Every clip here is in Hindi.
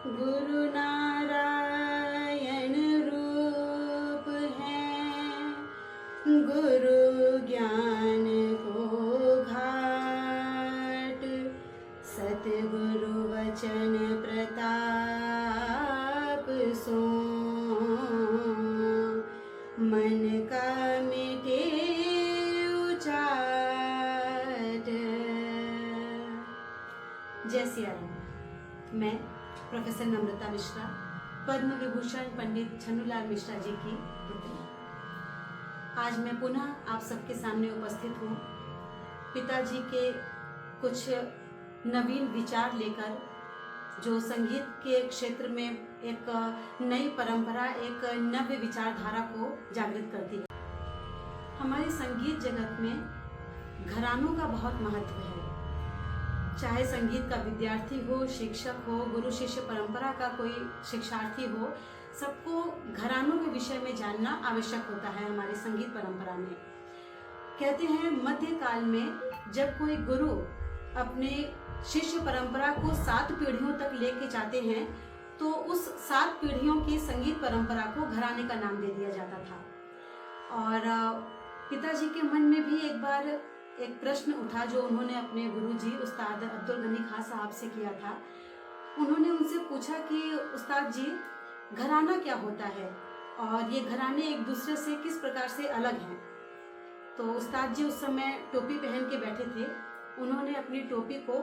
गुरु नारायण रूप है, गुरु ज्ञान को घाट, सतगुरु वचन प्रताप सो, मन का मिटे उचाट। जय सिया राम। मैं प्रोफेसर नम्रता मिश्रा, पद्म विभूषण पंडित छन्नूलाल मिश्रा जी की पुत्री। आज मैं पुनः आप सबके सामने उपस्थित हूँ पिताजी के कुछ नवीन विचार लेकर, जो संगीत के क्षेत्र में एक नई परंपरा, एक नव्य विचारधारा को जागृत करती है। हमारे संगीत जगत में घरानों का बहुत महत्व है। चाहे संगीत का विद्यार्थी हो, शिक्षक हो, गुरु शिष्य परंपरा का कोई शिक्षार्थी हो, सबको घरानों के विषय में जानना आवश्यक होता है। हमारे संगीत परंपरा में कहते हैं, मध्यकाल में जब कोई गुरु अपने शिष्य परंपरा को 7 पीढ़ियों तक लेके जाते हैं, तो उस 7 पीढ़ियों की संगीत परंपरा को घराने का नाम दे दिया जाता था। और पिताजी के मन में भी एक बार एक प्रश्न उठा, जो उन्होंने अपने गुरुजी उस्ताद अब्दुल गनी खां साहब से किया था। उन्होंने उनसे पूछा कि उस्ताद जी, घराना क्या होता है और ये घराने एक दूसरे से किस प्रकार से अलग हैं। तो उस्ताद जी उस समय टोपी पहन के बैठे थे। उन्होंने अपनी टोपी को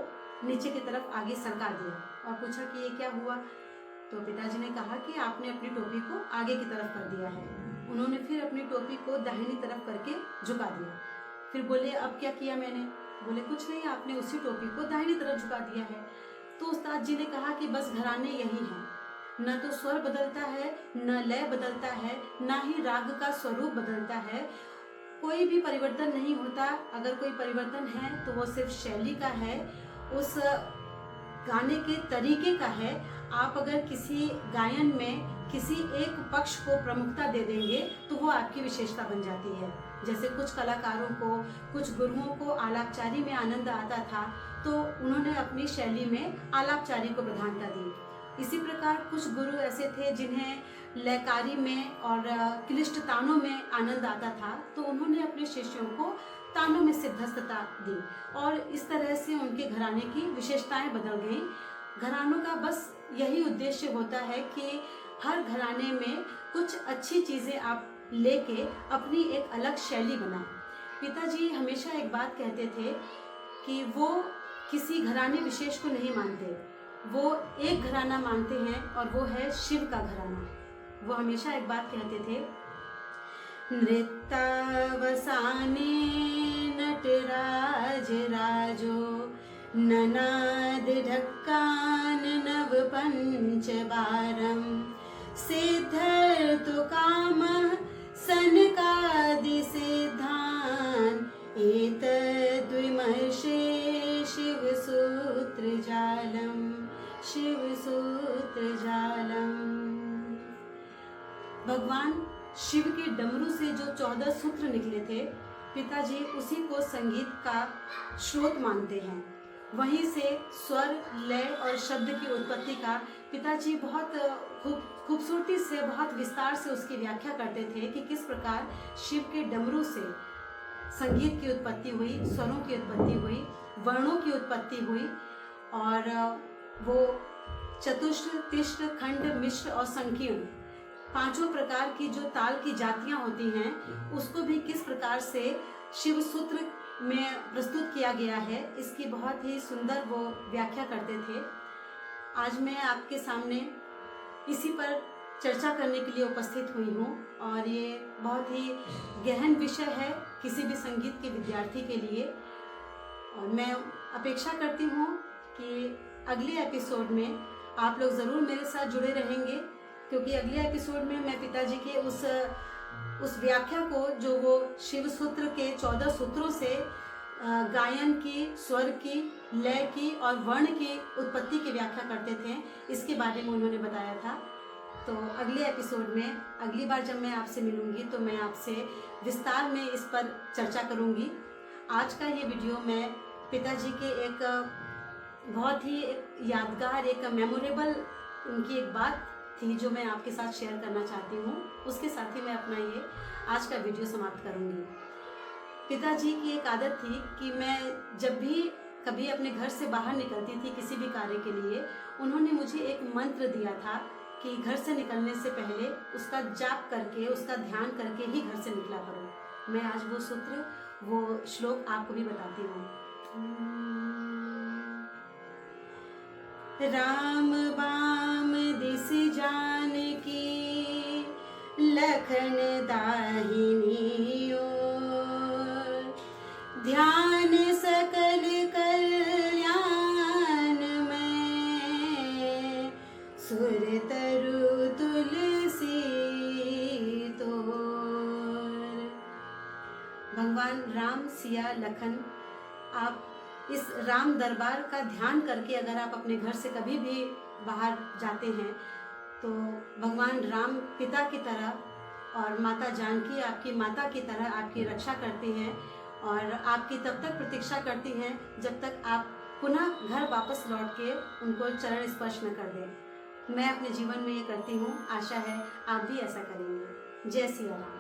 नीचे की तरफ आगे सरका दिया और पूछा कि ये क्या हुआ। तो पिताजी ने कहा कि आपने अपनी टोपी को आगे की तरफ कर दिया है। उन्होंने फिर अपनी टोपी को दाहिनी तरफ करके झुका दिया। फिर बोले, अब क्या किया मैंने? बोले, कुछ नहीं, आपने उसी टोपी को दाहिनी तरफ झुका दिया है। तो उस्ताद जी ने कहा कि बस घराने यही हैं, न तो स्वर बदलता है, न लय बदलता है, न ही राग का स्वरूप बदलता है। कोई भी परिवर्तन नहीं होता। अगर कोई परिवर्तन है तो वो सिर्फ शैली का है, उस गाने के तरीके का है। आप अगर किसी गायन में किसी एक पक्ष को प्रमुखता दे देंगे तो वो आपकी विशेषता बन जाती है। जैसे कुछ कलाकारों को, कुछ गुरुओं को आलापचारी में आनंद आता था, तो उन्होंने अपनी शैली में आलापचारी को प्रधानता दी। इसी प्रकार कुछ गुरु ऐसे थे जिन्हें लयकारी में और क्लिष्ट तानों में आनंद आता था, तो उन्होंने अपने शिष्यों को तानों में सिद्धस्तता दी। और इस तरह से उनके घराने की विशेषताएं बदल गईं। घरानों का बस यही उद्देश्य होता है कि हर घराने में कुछ अच्छी चीज़ें आप लेके अपनी एक अलग शैली बनाएं। पिताजी हमेशा एक बात कहते थे कि वो किसी घराने विशेष को नहीं मानते, वो एक घराना मानते हैं और वो है शिव का घराना। वो हमेशा एक बात कहते थे, नृत्यावसाने नटराज राजो, ननाद ढक्कान नव पंच बारम, सिद्धर्तु कामः सनकादि सिद्धान्, एतद्विमर्शे शिवसूत्र जालम, शिवसूत्र जालम। भगवान शिव के डमरू से जो 14 सूत्र निकले थे, पिताजी उसी को संगीत का स्रोत मानते हैं। वहीं से स्वर, लय और शब्द की उत्पत्ति का पिताजी बहुत खूबसूरती से, बहुत विस्तार से उसकी व्याख्या करते थे कि किस प्रकार शिव के डमरू से संगीत की उत्पत्ति हुई, स्वरों की उत्पत्ति हुई, वर्णों की उत्पत्ति हुई। और वो चतुष्ट, तिष्ट, खंड, मिश्र और संकीर्ण 5 प्रकार की जो ताल की जातियां होती हैं, उसको भी किस प्रकार से शिव सूत्र में प्रस्तुत किया गया है, इसकी बहुत ही सुंदर वो व्याख्या करते थे। आज मैं आपके सामने इसी पर चर्चा करने के लिए उपस्थित हुई हूँ। और ये बहुत ही गहन विषय है किसी भी संगीत के विद्यार्थी के लिए। और मैं अपेक्षा करती हूँ कि अगले एपिसोड में आप लोग ज़रूर मेरे साथ जुड़े रहेंगे, क्योंकि अगले एपिसोड में मैं पिताजी के उस व्याख्या को, जो वो शिव सूत्र के 14 सूत्रों से गायन की, स्वर की, लय की और वर्ण की उत्पत्ति की व्याख्या करते थे, इसके बारे में उन्होंने बताया था। तो अगले एपिसोड में, अगली बार जब मैं आपसे मिलूंगी तो मैं आपसे विस्तार में इस पर चर्चा करूंगी। आज का ये वीडियो मैं पिताजी के एक बहुत ही यादगार, एक मेमोरेबल उनकी एक बात थी जो मैं आपके साथ शेयर करना चाहती हूँ। उसके साथ ही मैं अपना ये आज का वीडियो समाप्त करूँगी। पिताजी की एक आदत थी कि मैं जब भी कभी अपने घर से बाहर निकलती थी किसी भी कार्य के लिए, उन्होंने मुझे एक मंत्र दिया था कि घर से निकलने से पहले उसका जाप करके, उसका ध्यान करके ही घर से निकला करो। मैं आज वो सूत्र, वो श्लोक आपको भी बताती हूँ। राम बाम दिस जानकी लखन दाहिनी ओर, ध्यान सकल कल्याण में, सुर तरु तुलसी तोर। भगवान राम सिया लखन, आप इस राम दरबार का ध्यान करके अगर आप अपने घर से कभी भी बाहर जाते हैं तो भगवान राम पिता की तरह और माता जानकी आपकी माता की तरह आपकी रक्षा करती हैं और आपकी तब तक प्रतीक्षा करती हैं जब तक आप पुनः घर वापस लौट के उनको चरण स्पर्श न कर दें। मैं अपने जीवन में ये करती हूँ, आशा है आप भी ऐसा करेंगे। जय सिया राम।